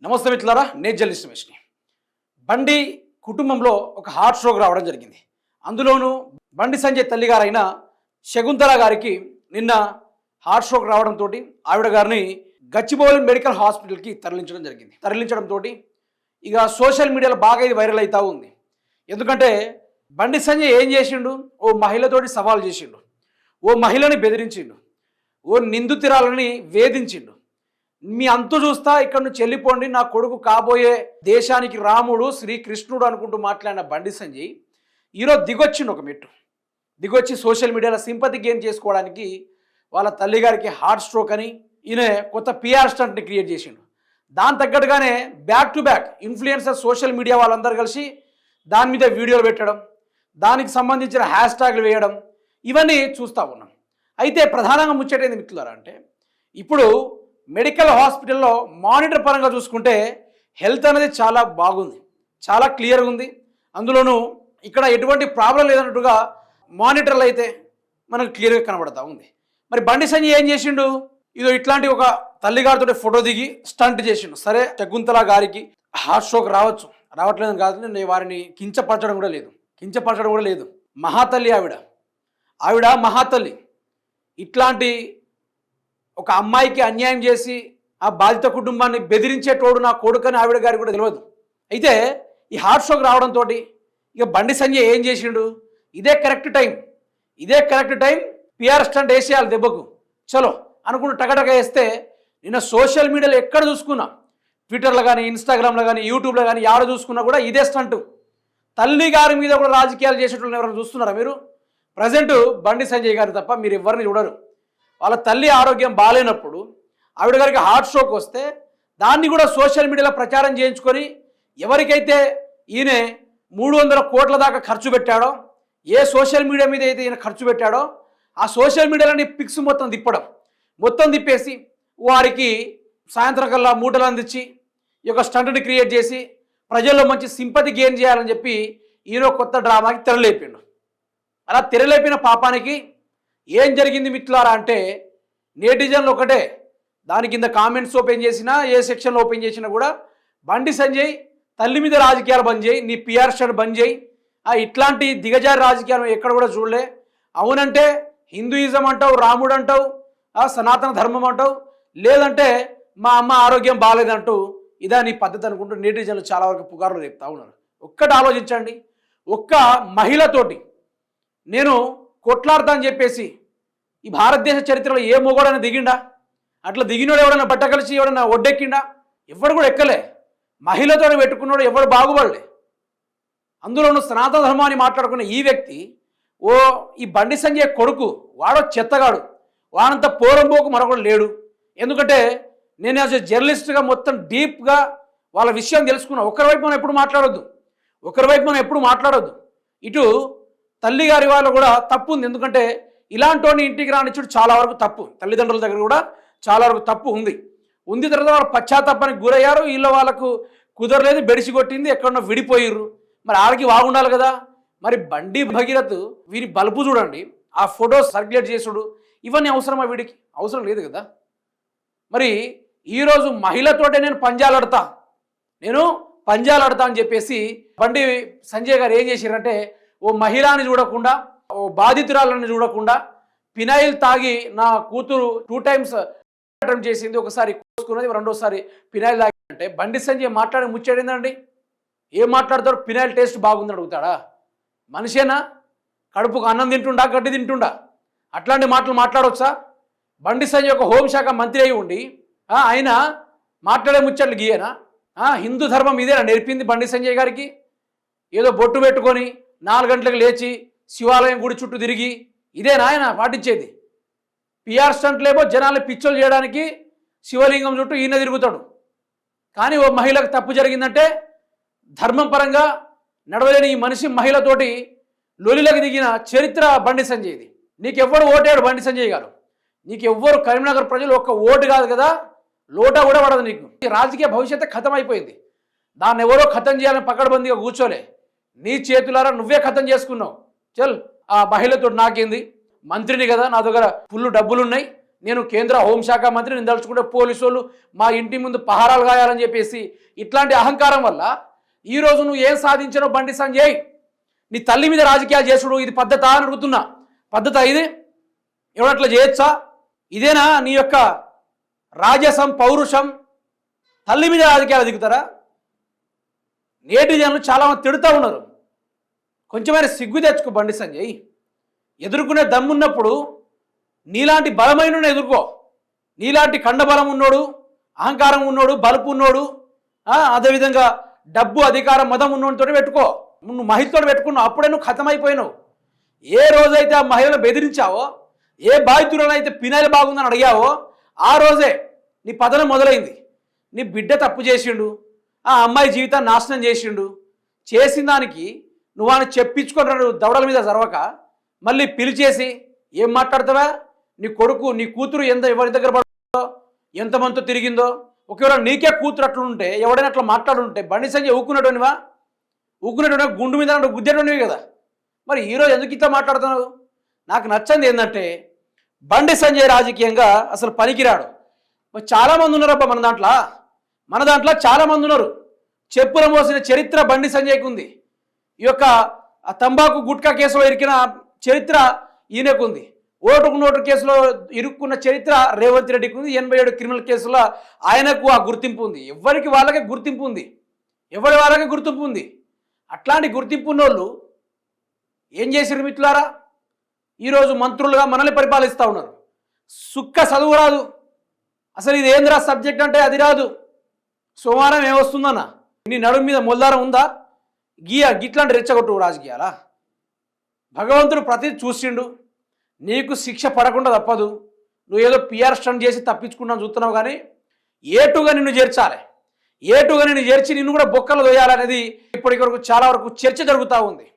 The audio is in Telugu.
నమస్తే మిత్రులారా, నేను జర్నలిస్ట్ రమేష్ని. బండి కుటుంబంలో ఒక హార్ట్ స్ట్రోక్ రావడం జరిగింది. అందులోనూ బండి సంజయ్ తల్లిగారైన శకుంతల గారికి నిన్న హార్ట్ స్ట్రోక్ రావడంతో ఆవిడ గారిని గచ్చిబౌలి మెడికల్ హాస్పిటల్కి తరలించడం జరిగింది. తరలించడంతో ఇక సోషల్ మీడియాలో బాగా ఇది వైరల్ అవుతూ ఉంది. ఎందుకంటే బండి సంజయ్ ఏం చేసిండు? ఓ మహిళతోటి సవాల్ చేసిండు, ఓ మహిళని బెదిరించిండు, ఓ నిందితురాలని వేధించిండు. మీ అంతు చూస్తా, ఇక్కడ నుంచి వెళ్ళిపోండి, నా కొడుకు కాబోయే దేశానికి రాముడు శ్రీకృష్ణుడు అనుకుంటూ మాట్లాడిన బండి సంజయ్ ఈరోజు దిగొచ్చిండు. ఒక మెట్టు దిగొచ్చి సోషల్ మీడియాలో సింపతి గెయిన్ చేసుకోవడానికి వాళ్ళ తల్లిగారికి హార్ట్ స్ట్రోక్ అని ఈయన కొత్త పిఆర్ స్టంట్ని క్రియేట్ చేసిండు. దాని తగ్గట్టుగానే back to back influencer social media వాళ్ళందరూ కలిసి దాని మీద వీడియోలు పెట్టడం, దానికి సంబంధించిన హ్యాష్ ట్యాగ్లు వేయడం, ఇవన్నీ చూస్తూ ఉన్నాం. అయితే ప్రధానంగా ముచ్చటేంది మిత్రులారా అంటే, ఇప్పుడు మెడికల్ హాస్పిటల్లో మానిటర్ పరంగా చూసుకుంటే హెల్త్ అనేది చాలా బాగుంది, చాలా క్లియర్గా ఉంది. అందులోనూ ఇక్కడ ఎటువంటి ప్రాబ్లం లేదన్నట్టుగా మానిటర్లు అయితే మనకు క్లియర్గా కనబడతా ఉంది. మరి బండి సంజయ్ ఏం చేసిండు? ఇదో ఇట్లాంటి ఒక తల్లిగారితో ఫోటో దిగి స్టంట్ చేసిండు. సరే, శకుంతల గారికి హార్ట్ స్ట్రోక్ రావచ్చు, రావట్లేదు కాదు, నేను వారిని కించపరచడం కూడా లేదు. మహాతల్లి ఆవిడ మహాతల్లి. ఇట్లాంటి ఒక అమ్మాయికి అన్యాయం చేసి ఆ బాధిత కుటుంబాన్ని బెదిరించేటోడు నా కొడుకని ఆవిడ గారికి కూడా తెలియదు. అయితే ఈ హార్ట్ స్ట్రోక్ రావడంతో ఇక బండి సంజయ్ ఏం చేసిండు? ఇదే కరెక్ట్ టైం పిఆర్ స్టంట్ వేసేయాలి దెబ్బకు, చలో అనుకుంటూ టకటక వేస్తే నిన్న సోషల్ మీడియాలో ఎక్కడ చూసుకున్నా, ట్విట్టర్లో కానీ, ఇన్స్టాగ్రామ్లో కానీ, యూట్యూబ్లో కానీ ఎవరు చూసుకున్నా కూడా ఇదే స్టంట్. తల్లి గారి మీద కూడా రాజకీయాలు చేసేటోళ్ళని ఎవరైనా చూస్తున్నారా మీరు? ప్రజెంట్ బండి సంజయ్ గారు తప్ప మీరు ఎవరిని చూడరు. వాళ్ళ తల్లి ఆరోగ్యం బాగాలేనప్పుడు ఆవిడ గారికి హార్ట్ స్ట్రోక్ వస్తే దాన్ని కూడా సోషల్ మీడియాలో ప్రచారం చేయించుకొని ఎవరికైతే ఈయన 300 కోట్ల దాకా ఖర్చు పెట్టాడో, ఏ సోషల్ మీడియా మీద అయితే ఈయన ఖర్చు పెట్టాడో ఆ సోషల్ మీడియాలోని పిక్స్ మొత్తం తిప్పేసి వారికి సాయంత్రం కల్లా మూటలు అందించి ఈ యొక్క స్టంట్ని క్రియేట్ చేసి ప్రజల్లో మంచి సింపతి గెయిన్ చేయాలని చెప్పి ఈయన కొత్త డ్రామాకి తెరలేపిండు. అలా తెరలేపిన పాపానికి ఏం జరిగింది మిత్రులారా అంటే, నేటిజన్లు ఒకటే, దాని కింద కామెంట్స్ ఓపెన్ చేసినా, ఏ సెక్షన్ ఓపెన్ చేసినా కూడా బండి సంజయ్ తల్లి మీద రాజకీయాలు బంద్ చేయి, నీ పిఆర్ స్టంట్ బంద్ చేయి, ఇట్లాంటి దిగజారి రాజకీయాలు ఎక్కడ కూడా చూడలే. అవునంటే హిందూయిజం అంటావు, రాముడు అంటావు, సనాతన ధర్మం అంటావు, లేదంటే మా అమ్మ ఆరోగ్యం బాగాలేదంటూ ఇదా నీ పద్ధతి అనుకుంటూ నేటిజన్లు చాలా వరకు పుకార్లు చెప్తా ఉన్నారు. ఒక్కటి ఆలోచించండి, ఒక్క మహిళతోటి నేను కొట్లాడతా అని చెప్పేసి ఈ భారతదేశ చరిత్రలో ఏ మొగోడైనా దిగిండా? అట్లా దిగినోడు ఎవడన్నా బట్ట కలిసి ఎవడన్నా ఒడ్డెక్కిండా? ఎవడు కూడా ఎక్కలే. మహిళతో పెట్టుకున్నాడు ఎవడు బాగుపడలే. అందులోనూ సనాతన ధర్మాన్ని మాట్లాడుకున్న ఈ వ్యక్తి ఈ బండి సంజయ్ కొడుకు, వాడో చెత్తగాడు, వాడంత పోరంబోకు మరొకడు లేడు. ఎందుకంటే నేను యాజ్ ఎ జర్నలిస్ట్గా మొత్తం డీప్గా వాళ్ళ విషయం తెలుసుకున్నా. ఒకరి వైపు మనం ఎప్పుడు మాట్లాడొద్దు. ఇటు తల్లి గారి వాళ్ళు కూడా తప్పు ఉంది. ఎందుకంటే ఇలాంటి ఇంటికి రానిచ్చుడు చాలా వరకు తప్పు, తల్లిదండ్రుల దగ్గర కూడా చాలా వరకు తప్పు ఉంది. తర్వాత వాళ్ళు పశ్చాత్తాపానికి గురయ్యారు, వాళ్ళకు కుదరలేదు, బెడిసి కొట్టింది, ఎక్కడన్నా విడిపోయిర్రు. మరి ఆడికి బాగుండాలి కదా. మరి బండి భగీరథ్ వీరి బలుపు చూడండి, ఆ ఫోటో సర్క్యులేట్ చేసుడు, ఇవన్నీ అవసరమా? వీడికి అవసరం లేదు కదా. మరి ఈరోజు మహిళతోటే నేను పంజాలాడతా అని చెప్పేసి బండి సంజయ్ గారు ఏం చేశారంటే, ఓ మహిళని చూడకుండా, ఓ బాధితురాలను చూడకుండా పినాయిల్ తాగి నా కూతురు 2 times అటెంప్ట్ చేసింది, ఒకసారి కోసుకున్నది, రెండోసారి పినాయిల్ తాగిందంటే బండి సంజయ్ మాట్లాడి ముచ్చాడిందండి. ఏం మాట్లాడతాడు? పినాయిల్ టేస్ట్ బాగుందని అడుగుతాడా? మనిషేనా? కడుపుకు అన్నం తింటుండా, గడ్డి తింటుండా? అట్లాంటి మాటలు మాట్లాడవచ్చా? బండి సంజయ్ ఒక హోంశాఖ మంత్రి అయి ఉండి ఆయన మాట్లాడే ముచ్చట్లు గీయనా? హిందూ ధర్మం ఇదేనా నేర్పింది బండి సంజయ్ గారికి? ఏదో బొట్టు పెట్టుకొని 4 గంటలకు లేచి శివాలయం గుడి చుట్టూ తిరిగి ఇదేనా ఆయన పాటించేది? పిఆర్ స్టంట్లేమో జనాల్ని పిచ్చోలు చేయడానికి శివలింగం చుట్టూ ఈయన తిరుగుతాడు. కానీ ఓ మహిళకు తప్పు జరిగిందంటే ధర్మం పరంగా నడవలేని ఈ మనిషి మహిళతోటి లొలిలకు దిగిన చరిత్ర బండి సంజయ్ది. నీకెవ్వరు ఓటాడు బండి సంజయ్ గారు? నీకెవ్వరు కరీంనగర్ ప్రజలు ఒక్క ఓటు కాదు కదా, లోటా కూడా పడదు నీకు. రాజకీయ భవిష్యత్తు ఖతం అయిపోయింది. దాన్ని ఎవరో ఖతం చేయాలని పకడ్బందీగా కూర్చోలే, నీ చేతులారా నువ్వే ఖతం చేసుకున్నావు. చల్, ఆ మహిళతో నాకేంది, మంత్రిని కదా, నా దగ్గర ఫుల్ డబ్బులున్నాయి, నేను కేంద్ర హోంశాఖ మంత్రి, నేను తలుచుకుంటే పోలీసు వాళ్ళు మా ఇంటి ముందు పహారాలు కాయాలని చెప్పేసి ఇట్లాంటి అహంకారం వల్ల ఈరోజు నువ్వు ఏం సాధించానో బండి సంజయ్, నీ తల్లి మీద రాజకీయాలు చేసుడు ఇది పద్ధత అని అడుగుతున్నా. పద్ధత ఇది? ఎవడట్లా చేయొచ్చా? ఇదేనా నీ యొక్క రాజసం, పౌరుషం? తల్లి మీద రాజకీయాలు దిగుతారా? నేటి జనులు చాలామంది తిడుతూ ఉన్నారు. కొంచెమైనా సిగ్గు తెచ్చుకో బండి సంజయ్. ఎదుర్కొనే దమ్మున్నప్పుడు నీలాంటి బలమైన ఎదుర్కో. నీలాంటి కండబలం ఉన్నోడు, అహంకారం ఉన్నోడు, బలుపు ఉన్నోడు, అదేవిధంగా డబ్బు, అధికారం, మదం ఉన్నోడితో పెట్టుకో. నువ్వు మహిళతో పెట్టుకున్నావు, అప్పుడే నువ్వు ఖతమైపోయినావు. ఏ రోజైతే ఆ మహిళను బెదిరించావో, ఏ బాధితులనైతే పినాయిలు బాగుందని అడిగావో ఆ రోజే నీ పతనం మొదలైంది. నీ బిడ్డ తప్పు చేసిండు, ఆ అమ్మాయి జీవితాన్ని నాశనం చేసిండు. చేసిన దానికి నువ్వు అని చెప్పించుకున్నాడు దవడల మీద జరవక మళ్ళీ పిలిచేసి ఏం మాట్లాడతావా? నీ కొడుకు, నీ కూతురు ఎవరి దగ్గర పడుతుందో, ఎంతమందితో తిరిగిందో, ఒకవేళ నీకే కూతురు అట్లుంటే, ఎవడైనా అట్లా మాట్లాడుంటే బండి సంజయ్ ఊక్కునేటోనివా? గుండు మీద గుద్దేటోనివి కదా. మరి ఈరోజు ఎందుకు ఇట్లా మాట్లాడుతున్నావు? నాకు నచ్చింది ఏంటంటే బండి సంజయ్ రాజకీయంగా అసలు పనికిరాడు. మరి చాలామంది ఉన్నారబ్బా మన దాంట్లో చాలామంది ఉన్నారు. చెప్పుల మోసిన చరిత్ర బండి సంజయ్కి ఉంది. ఈ యొక్క తంబాకు గుట్కా కేసులో ఇరికిన చరిత్ర ఈయనకు ఉంది. ఓటుకు నోటు కేసులో ఇరుక్కున్న చరిత్ర రేవంత్ రెడ్డికి ఉంది. 87 క్రిమినల్ కేసులో ఆయనకు ఆ గుర్తింపు ఉంది. ఎవరికి వాళ్ళకే గుర్తింపు ఉంది, ఎవరి వాళ్ళకే గుర్తింపు ఉంది. అట్లాంటి గుర్తింపు ఉన్నోళ్ళు ఏం చేసిరు మిత్రులారా? ఈరోజు మంత్రులుగా మనల్ని పరిపాలిస్తూ ఉన్నారు. సుక్క చదువు రాదు, అసలు ఇది ఏందిరా సబ్జెక్ట్ అంటే అది రాదు. సోమవారం ఏమొస్తుందన్న, నీ నడుము మీద మొల్దారం ఉందా? గిట్లాంటి రెచ్చగొట్టు రాజకీయాలా? భగవంతుడు ప్రతి చూసిండు, నీకు శిక్ష పడకుండా తప్పదు. నువ్వు ఏదో పిఆర్ స్టంట్ చేసి తప్పించుకున్నాను చూస్తున్నావు, కానీ ఏటుగా నిన్ను చేర్చాలి. ఏటుగా నిన్ను చేర్చి నిన్ను కూడా బొక్కలు వేయాలనేది ఇప్పటికి వరకు చాలా వరకు చర్చ జరుగుతూ ఉంది.